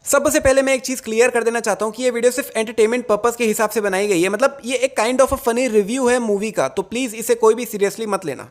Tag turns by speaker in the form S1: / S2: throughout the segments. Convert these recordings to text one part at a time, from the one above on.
S1: सबसे पहले मैं एक चीज क्लियर कर देना चाहता हूँ कि ये वीडियो सिर्फ एंटरटेनमेंट पर्पस के हिसाब से बनाई गई है। मतलब ये एक kind of a funny review है मूवी का, तो प्लीज इसे कोई भी सीरियसली मत लेना।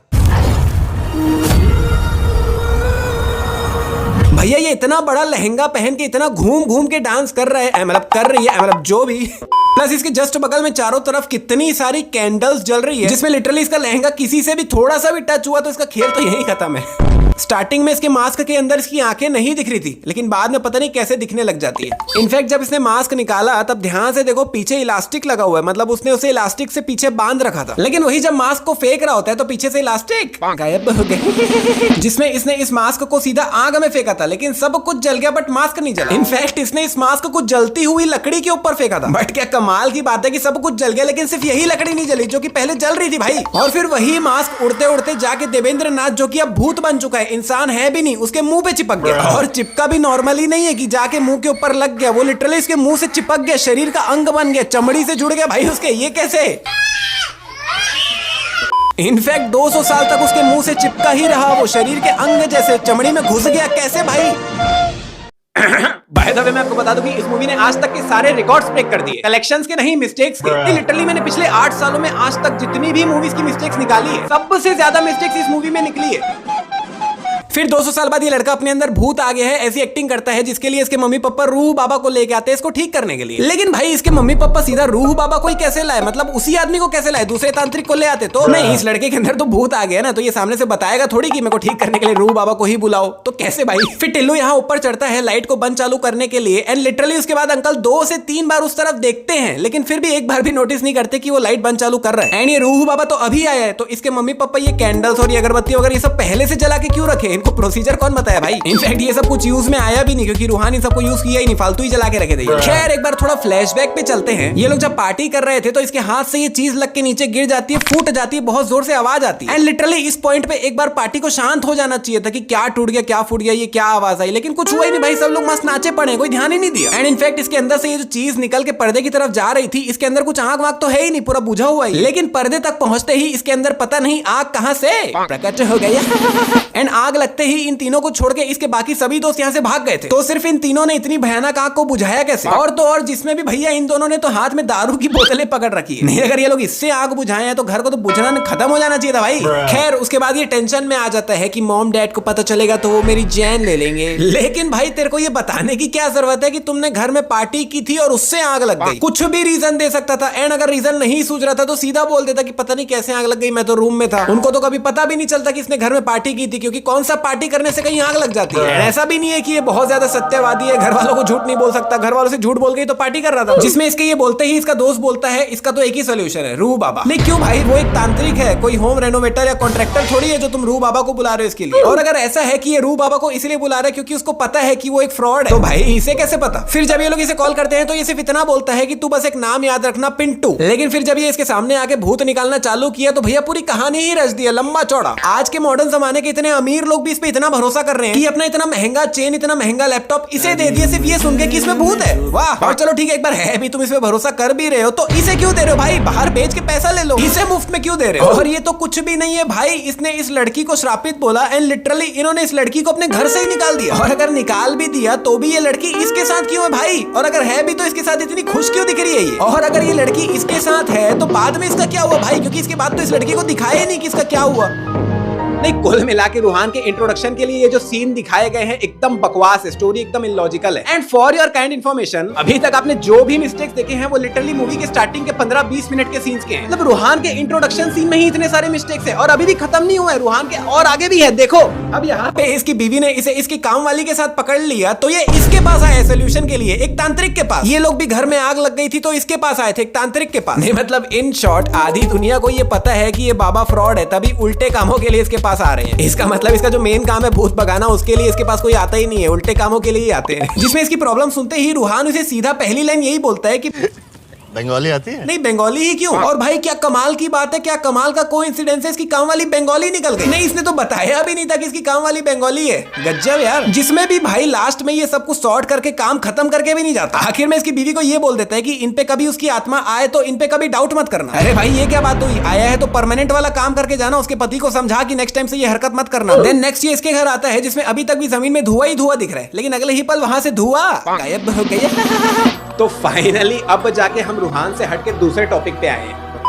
S1: भैया ये इतना बड़ा लहंगा पहन के इतना घूम घूम के डांस कर रहा है, मतलब कर रही है, मतलब जो भी। प्लस इसके जस्ट बगल में चारों तरफ कितनी सारी कैंडल्स जल रही है, जिसमें लिटरली इसका लहंगा किसी से भी थोड़ा सा भी टच हुआ तो इसका खेल तो यही खत्म है। स्टार्टिंग में इसके मास्क के अंदर इसकी आंखें नहीं दिख रही थी, लेकिन बाद में पता नहीं कैसे दिखने लग जाती है। इनफैक्ट जब इसने मास्क निकाला तब ध्यान से देखो पीछे इलास्टिक लगा हुआ है, मतलब उसने उसे इलास्टिक से पीछे बांध रखा था। लेकिन वही जब मास्क को फेंक रहा होता है तो पीछे से इलास्टिक गायब हो गए, जिसमें इसने इस मास्क को सीधा आग में फेंका था, लेकिन सब कुछ जल गया बट मास्क नहीं जला। इनफैक्ट इसने इस मास्क को जलती हुई लकड़ी के ऊपर फेंका था। बट क्या कमाल की बात है कि सब कुछ जल गया लेकिन सिर्फ यही लकड़ी नहीं जली जो कि पहले जल रही थी भाई। और फिर वही मास्क उड़ते उड़ते जाके देवेंद्र नाथ, जो कि अब भूत बन चुका है, इंसान है भी नहीं, उसके मुंह पे चिपक गया। और चिपका भी नॉर्मली नहीं है कि जाके मुंह के ऊपर लग गया, वो लिटरली इसके मुंह से चिपक गया, शरीर का अंग बन गया, चमड़ी से जुड़ गया भाई उसके। ये कैसे? इनफैक्ट 200 साल तक उसके मुंह से चिपका ही रहा, वो शरीर के अंग जैसे चमड़ी में घुस गया। कैसे भाई? बाय द वे मैं आपको बता दूं कि इस मूवी ने आज तक के सारे रिकॉर्ड्स ब्रेक कर दिए, कलेक्शंस के नहीं, मिस्टेक्स के। लिटरली मैंने पिछले 8 सालों में आज तक जितनी भी मूवीज की मिस्टेक्स निकाली है, सबसे ज्यादा मिस्टेक्स इस मूवी में निकली है। फिर 200 साल बाद ये लड़का अपने अंदर भूत आ गया है, ऐसी एक्टिंग करता है जिसके लिए इसके मम्मी पापा रूह बाबा को लेके आते हैं इसको ठीक करने के लिए। लेकिन भाई इसके मम्मी पापा सीधा रूह बाबा को ही कैसे लाए, मतलब उसी आदमी को कैसे लाए? दूसरे तांत्रिक को ले आते तो नहीं। इस लड़के के अंदर तो भूत आ गया ना, तो ये सामने से बताएगा थोड़ी कि मेरे को ठीक करने के लिए रूह बाबा को ही बुलाओ, तो कैसे भाई? फिर टिल्लू यहाँ ऊपर चढ़ता है लाइट को बंद चालू करने के लिए, एंड लिटरली उसके बाद अंकल 2 से 3 बार उस तरफ देखते हैं, लेकिन फिर भी एक बार भी नोटिस नहीं करते कि वो लाइट बंद चालू कर रहा है। एंड ये रूह बाबा तो अभी आया है, तो इसके मम्मी पापा ये कैंडल्स और ये अगरबत्ती वगैरह ये सब पहले से जला के क्यों रखे? इनको प्रोसीजर कौन बताया भाई? इनफैक्ट ये सब कुछ यूज में आया भी नहीं, क्योंकि रूहान इन सबको यूज किया ही नहीं, फालतू ही जला के रखे थे। खैर एक बार थोड़ा फ्लैशबैक पे चलते हैं। ये लोग जब पार्टी कर रहे थे तो इसके हाथ से ये चीज लग के नीचे गिर जाती है, फूट जाती है, बहुत जोर से आवाज आती है। एंड लिटरली इस पॉइंट पे एक बार पार्टी को शांत हो जाना चाहिए था कि क्या टूट गया, क्या फूट गया, ये क्या आवाज आई, लेकिन कुछ हुआ ही नहीं भाई। सब लोग मस्त नाचे पड़े, कोई ध्यान ही नहीं दिया। एंड इनफैक्ट इसके अंदर से ये जो चीज निकल के पर्दे की तरफ जा रही थी, इसके अंदर कुछ आग वाग तो है ही नहीं, पूरा बुझा हुआ है, लेकिन पर्दे तक पहुंचते ही इसके अंदर पता नहीं आग कहां से प्रकट हो गया। एंड आग लगते ही इन तीनों को छोड़ के इसके बाकी सभी दोस्त यहाँ से भाग गए थे। तो सिर्फ इन तीनों ने इतनी भयानक आग को बुझाया कैसे? और तो और जिसमें भी भैया इन दोनों ने तो हाथ में दारू की बोतलें पकड़ रखी है। नहीं, अगर ये लोग इससे आग बुझाए हैं तो घर को तो बुझना खत्म हो जाना चाहिए था भाई। खैर उसके बाद ये टेंशन में आ जाता है कि मॉम डैड को पता चलेगा तो वो मेरी जान ले लेंगे। लेकिन भाई तेरे को ये बताने की क्या जरूरत है कि तुमने घर में पार्टी की थी और उससे आग लग गई? कुछ भी रीजन दे सकता था। एंड अगर रीजन नहीं सूझ रहा था तो सीधा बोल देता कि पता नहीं कैसे आग लग गई, मैं तो रूम में था। उनको तो कभी पता भी नहीं चलता कि इसने घर में पार्टी की थी, क्योंकि कौन सा पार्टी करने से कहीं आग लग जाती है। ऐसा भी नहीं है कि ये बहुत ज्यादा सत्यवादी है, घर वालों को झूठ नहीं बोल सकता, घर वालों से झूठ बोल के तो पार्टी कर रहा था। जिसमें इसके ये बोलते ही इसका दोस्त बोलता है इसका तो एक ही सोल्यूशन है, रूह बाबा। नहीं क्यों भाई, वो एक तांत्रिक है, कोई होम रेनोवेटर या कॉन्ट्रैक्टर थोड़ी है जो तुम रूह बाबा को बुला रहे हो इसके लिए। और अगर ऐसा है कि ये रूह बाबा को इसलिए बुला रहा है क्योंकि उसको पता है कि वो एक फ्रॉड है, तो भाई इसे कैसे पता? फिर जब ये लोग इसे कॉल करते हैं तो ये सिर्फ इतना बोलता है कि तू बस एक नाम याद रखना, पिंटू। लेकिन फिर जब ये इसके सामने आके भूत निकालना चालू किया तो भैया पूरी कहानी ही रच दी है, लंबा चौड़ा। आज के मॉडर्न जमाने के इतने अमीर लोग भी इस पे इतना भरोसा कर रहे हैं कि अपना इतना महंगा चेन, इतना महंगा लैपटॉप इसे दे दिए सिर्फ ये सुन के कि इसमें भूत है। वाह। और चलो ठीक है, एक बार है भी, तुम इसमें भरोसा कर भी रहे हो तो इसे क्यों दे रहे हो भाई? बाहर बेच के पैसा ले लो, इसे मुफ्त में क्यों दे रहे हो? और ये तो कुछ भी नहीं है भाई, इसने इस लड़की को श्रापित बोला एंड लिटरली इन्होंने इस लड़की को अपने घर से ही निकाल दिया। और अगर निकाल भी दिया तो भी ये लड़की इसके साथ क्यों है भाई? और अगर है भी तो इसके साथ इतनी खुश क्यों दिख रही है ये? और अगर ये लड़की इसके साथ है तो बाद में इसका क्या हुआ भाई? क्योंकि इसके बाद तो इस लड़की को दिखाया ही नहीं कि इसका क्या हुआ। नहीं, कुल मिला के रूहान के इंट्रोडक्शन के लिए ये जो सीन दिखाए गए हैं एकदम बकवास है, स्टोरी एकदम इलॉजिकल है। And for your kind information, अभी तक आपने जो भी मिस्टेक्स देखे हैं वो लिटरली मूवी के स्टार्टिंग के 15-20 मिनट के सीन्स के हैं। मतलब रूहान के इंट्रोडक्शन सीन में ही इतने सारे मिस्टेक्स है और अभी भी खत्म नहीं हुआ है, रूहान के और आगे भी है। देखो अब यहाँ पे इसकी बीवी ने इसे इसकी काम वाली के साथ पकड़ लिया तो ये इसके पास आया सोल्यूशन के लिए, एक तांत्रिक के पास। ये लोग भी घर में आग लग गई थी तो इसके पास आए थे, एक तांत्रिक के पास। नहीं मतलब इन शॉर्ट आधी दुनिया को ये पता है कि ये बाबा फ्रॉड है, तभी उल्टे कामों के लिए इसके पास आ रहे हैं। इसका मतलब इसका जो मेन काम है भूत भगाना, उसके लिए इसके पास कोई आता ही नहीं है, उल्टे कामों के लिए ही आते हैं। जिसमें इसकी प्रॉब्लम सुनते ही रूहान उसे सीधा पहली लाइन यही बोलता है कि
S2: बंगाली आती है?
S1: नहीं बंगाली ही क्यों। और भाई क्या कमाल की बात है, क्या कमाल का कोइंसिडेंस है, इसकी काम वाली बंगाली निकल गई। नहीं इसने तो बताया भी नहीं था कि इसकी काम वाली बंगाली है। गजब यार। जिसमें भी भाई लास्ट में ये सब कुछ सॉर्ट करके काम खत्म करके भी नहीं जाता। आखिर में इसकी बीवी को ये बोल देता है कि इन पे कभी उसकी आत्मा आए तो इन पे कभी डाउट मत करना। अरे भाई ये क्या बात हुई, आया है तो परमानेंट वाला काम करके जाना। उसके पति को समझा कि नेक्स्ट टाइम से ये हरकत मत करना। देन नेक्स्ट ये इसके घर आता है जिसमें अभी तक भी जमीन में धुआं ही धुआं दिख रहा है, लेकिन अगले ही पल वहां से धुआं गायब हो गया। तो फाइनली अब जाके हम रूहान से हटके दूसरे टॉपिक पे आए हैं।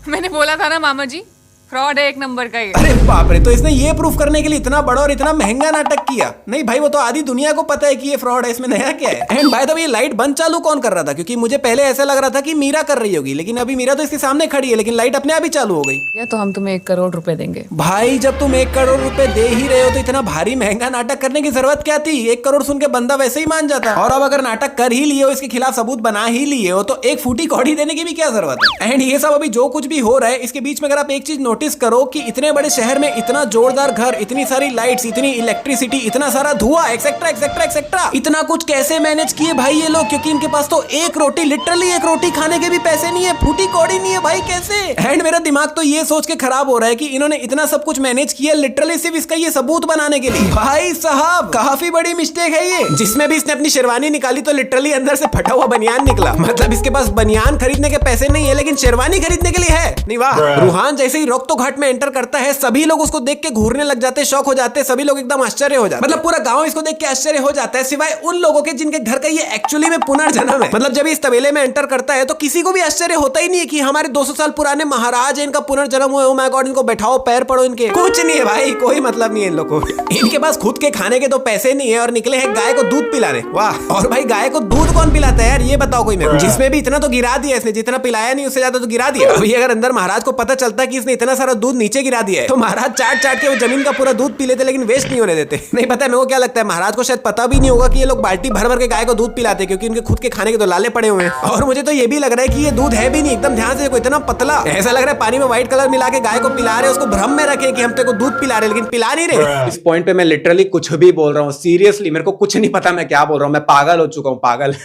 S3: मैंने बोला था ना मामा जी, फ्रॉड है एक नंबर का ये।
S1: अरे बाप रे, तो इसने ये प्रूफ करने के लिए इतना बड़ा और इतना महंगा नाटक किया। नहीं भाई वो तो आधी दुनिया को पता है कि ये फ्रॉड है, इसमें नया क्या है। एंड बाय द वे ये लाइट बंद चालू कौन कर रहा था, क्योंकि मुझे पहले ऐसा लग रहा था कि मीरा कर रही होगी, लेकिन अभी मीरा तो इसके सामने खड़ी है, लेकिन लाइट अपने आप ही चालू हो गई।
S3: तो हम तुम्हें 1 करोड़ रुपए देंगे।
S1: भाई जब तुम 1 करोड़ रुपए दे ही रहे हो तो इतना भारी महंगा नाटक करने की जरूरत क्या थी। 1 करोड़ सुन के बंदा वैसे ही मान जाता। और अब अगर नाटक कर ही लिए हो, इसके खिलाफ सबूत बना ही लिए हो, तो एक फूटी कौड़ी देने की भी क्या जरूरत है। एंड ये सब अभी जो कुछ भी हो रहा है इसके बीच में अगर आप एक चीज नोटिस करो कि इतने बड़े शहर में इतना जोरदार घर, इतनी सारी लाइट्स, इतनी इलेक्ट्रिसिटी, इतना सारा धुआं, एक्सेट्रा एक्सेट्रा एक्सेट्रा, इतना कुछ कैसे मैनेज किए भाई ये लोग। क्योंकि इनके पास तो एक रोटी, लिटरली एक रोटी खाने के भी पैसे नहीं है, फूटी कौड़ी नहीं है भाई, कैसे। एंड मेरा दिमाग तो ये सोच के खराब हो रहा है कि इन्होंने इतना सब कुछ मैनेज किया लिटरली सिर्फ इसका ये सबूत बनाने के लिए। भाई साहब काफी बड़ी मिस्टेक है ये। जिसमें भी इसने अपनी शेरवानी निकाली तो लिटरली अंदर से फटा हुआ बनियान निकला। मतलब इसके पास बनियान खरीदने के पैसे नहीं है, लेकिन शेरवानी खरीदने के लिए है। नहीं वाह। रूहान जैसे ही रोक तो घाट में एंटर करता है, सभी लोग उसको देख के घूरने लग जाते, शौक हो जाते, सभी लोग एकदम आश्चर्य हो जाते। मतलब पूरा गांव इसको देख के आश्चर्य हो जाता है, सिवाय उन लोगों के जिनके घर का ये एक्चुअली में पुनर्जन्म है। मतलब जब इस तबेले में एंटर करता है तो किसी को भी आश्चर्य होता ही नहीं है कि हमारे 200 साल पुराने महाराज है, इनका पुनर्जन्म हुआ है। ओह माय गॉड, इनको बैठाओ, पैर पड़ो इनके। कुछ नहीं है भाई, कोई मतलब नहीं है इन लोगों को। इनके पास खुद के खाने के तो पैसे नहीं है और निकले हैं गाय को दूध पिलाने। वाह। और भाई गाय को दूध कौन पिलाता है यार, ये बताओ कोई मेरे को। जिसमें भी इतना तो गिरा दिया इसने, जितना पिलाया नहीं उससे ज्यादा तो गिरा दिया। अभी अगर अंदर महाराज को पता चलता कि इसने इतना सारा दूध नीचे गिरा दिया है तो महाराज चाट चाट के वो जमीन का पूरा दूध पी लेते, लेकिन वेस्ट नहीं होने देते। नहीं पता है मेरे को क्या लगता है, महाराज को शायद पता भी नहीं होगा कि ये लोग बाल्टी भर भर के गाय को दूध पिलाते, क्योंकि उनके खुद के खाने के तो लाले पड़े हुए हैं। और मुझे तो ये भी लग रहा है कि ये दूध है भी नहीं, एकदम ध्यान से देखो, इतना पतला। ऐसा लग रहा है पानी में व्हाइट कलर मिला के गाय को पिला रहे, उसको भ्रम में रखे कि हम तेरे को दूध पिला रहे, लेकिन पिला नहीं रहे। इस पॉइंट पे मैं लिटरली कुछ भी बोल रहा हूँ, सीरियसली मेरे को कुछ नहीं पता मैं क्या बोल रहा हूँ, मैं पागल हो चुका हूँ, पागल।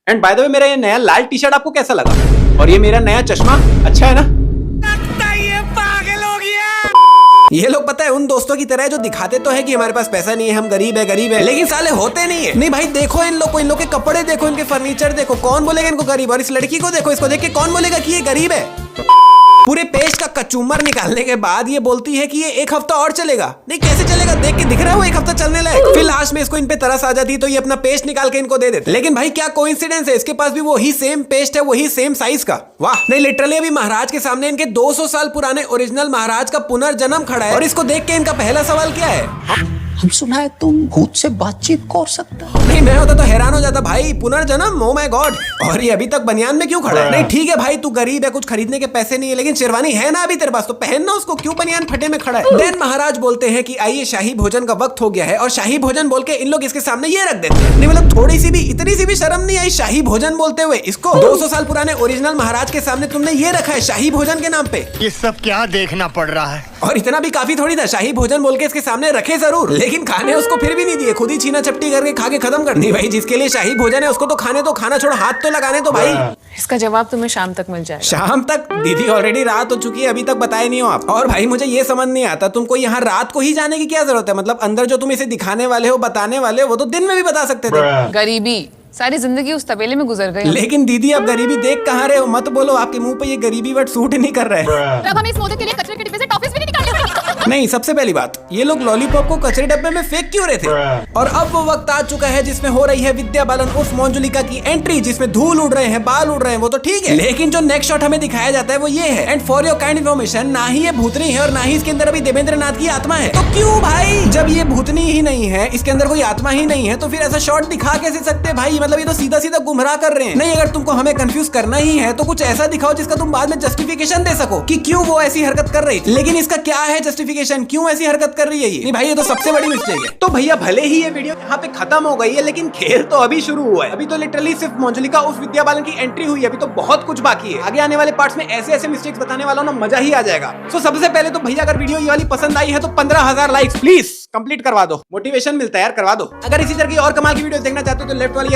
S1: एंड बाय द वे मेरा ये नया लाल टी शर्ट आपको कैसा लगा, और ये मेरा नया चश्मा अच्छा है ना। ये लोग पता है उन दोस्तों की तरह जो दिखाते तो है कि हमारे पास पैसा नहीं है, हम गरीब है, लेकिन साले होते नहीं है। नहीं भाई देखो इन लोग को, इन लोग के कपड़े देखो, इनके फर्नीचर देखो, कौन बोलेगा इनको गरीब। और इस लड़की को देखो, इसको देख के कौन बोलेगा कि ये गरीब है। पूरे पेस्ट का कचूमर निकालने के बाद ये बोलती है कि ये 1 हफ्ता और चलेगा। नहीं कैसे चलेगा, देख के दिख रहा है वो 1 हफ्ता चलने लायक। फिर लास्ट में इसको इन पे तरस आ जाती तो ये अपना पेस्ट निकाल के इनको दे देते। लेकिन भाई क्या कोइंसिडेंस है, इसके पास भी वही सेम पेस्ट है, वही सेम साइज का। वाह। नहीं लिटरली अभी महाराज के सामने इनके 200 साल पुराने ओरिजिनल महाराज का पुनर्जन्म खड़ा है, और इसको देख के इनका पहला सवाल क्या है,
S4: हम सुना है तुम भूत से बातचीत कर सकते हो।
S1: नहीं मैं होता तो हैरान हो जाता, भाई पुनर्जन्म, ओह माय गॉड। और ये अभी तक बनियान में क्यों खड़ा है। नहीं ठीक है भाई तू गरीब है, कुछ खरीदने के पैसे नहीं है, लेकिन शेरवानी है ना अभी तेरे पास, तो पहनना उसको, क्यों बनियान फटे में खड़ा है। देन महाराज बोलते हैं कि आइए शाही भोजन का वक्त हो गया है, और शाही भोजन बोल के इन लोग इसके सामने ये रख देते हैं। नहीं मतलब थोड़ी सी भी, इतनी सी भी शर्म नहीं आई शाही भोजन बोलते हुए इसको। 200 साल पुराने ओरिजिनल महाराज के सामने तुमने ये रखा है शाही भोजन के नाम पे।
S2: ये सब क्या देखना पड़ रहा है।
S1: और इतना भी काफी थोड़ी था, शाही भोजन बोल के इसके सामने रखे जरूर, लेकिन खाने उसको फिर भी नहीं दिए, खुद ही छीना चपटी करके खा के खत्म कर दी। भाई जिसके लिए शाही भोजन है उसको तो खाने तो, खाना छोड़ो हाथ तो लगाने तो भाई।
S3: इसका जवाब तुम्हें शाम तक मिल जाएगा।
S1: शाम तक? दीदी ऑलरेडी रात हो चुकी है, अभी तक बताए नहीं हो आप। और भाई मुझे ये समझ नहीं आता तुमको यहाँ रात को ही जाने की क्या जरूरत है। मतलब अंदर जो तुम इसे दिखाने वाले हो, बताने वाले हो, वो तो दिन में भी बता सकते थे।
S3: गरीबी, सारी जिंदगी उस तबेले में गुजर गई।
S1: लेकिन दीदी आप गरीबी देख कहाँ रहे हो, मत बोलो, आपके मुंह पे ये गरीबी वर्ड सूट नहीं कर रहा है।
S5: अब हमें इस मोदक के लिए कचरे के डिब्बे से टॉफीज भी नहीं निकालने होंगे।
S1: नहीं सबसे पहली बात, ये लोग लॉलीपॉप को कचरे डब्बे में फेंक क्यों रहे थे। और अब वो वक्त आ चुका है जिसमें हो रही है विद्या बालन उर्फ मंजुलिका की एंट्री, जिसमें धूल उड़ रहे हैं, बाल उड़ रहे हैं, वो तो ठीक है, लेकिन जो नेक्स्ट शॉट हमें दिखाया जाता है वो ये है। And for your kind information, ना ही ये भूतनी है और ना ही इसके अंदर अभी देवेंद्र नाथ की आत्मा है। तो क्यों भाई, जब ये भूतनी ही नहीं है, इसके अंदर कोई आत्मा ही नहीं है, तो फिर ऐसा शॉट दिखा कैसे सकते भाई। मतलब ये तो सीधा सीधा गुमराह कर रहे हैं। नहीं अगर तुमको हमें कंफ्यूज करना ही है तो कुछ ऐसा दिखाओ जिसका तुम बाद में जस्टिफिकेशन दे सको कि क्यों वो ऐसी हरकत कर रही थी। लेकिन इसका क्या है जस्टिफिकेशन जस्टिफिकेशन, क्यों ऐसी हरकत कर रही है ये? नहीं भाई, ये तो सबसे बड़ी मिस्टेक है। तो भैया भले ही ये वीडियो यहाँ पे खत्म हो गई है, लेकिन खेल तो अभी शुरू हुआ है। अभी तो लिटरली सिर्फ मंजुलिका उर्फ विद्या बालन की एंट्री हुई है, अभी तो बहुत कुछ बाकी है। आगे आने वाले पार्ट्स में ऐसे ऐसे मिस्टेक्स बताने वाला ना, मजा ही आ जाएगा। सो सबसे पहले तो भैया अगर वीडियो ये वाली पसंद आई है तो 15,000 लाइक्स प्लीज कंप्लीट करवा दो, मोटिवेशन मिलता है यार, करवा दो। अगर इसी तरह की और कमाल की वीडियो देखना चाहते हो तो लेफ्ट वाली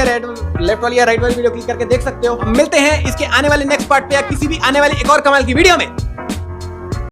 S1: या राइट वाली वीडियो क्लिक करके देख सकते हो। हम मिलते हैं इसके आने वाले नेक्स्ट पार्ट पे या किसी भी आने वाली एक और कमाल की वीडियो में।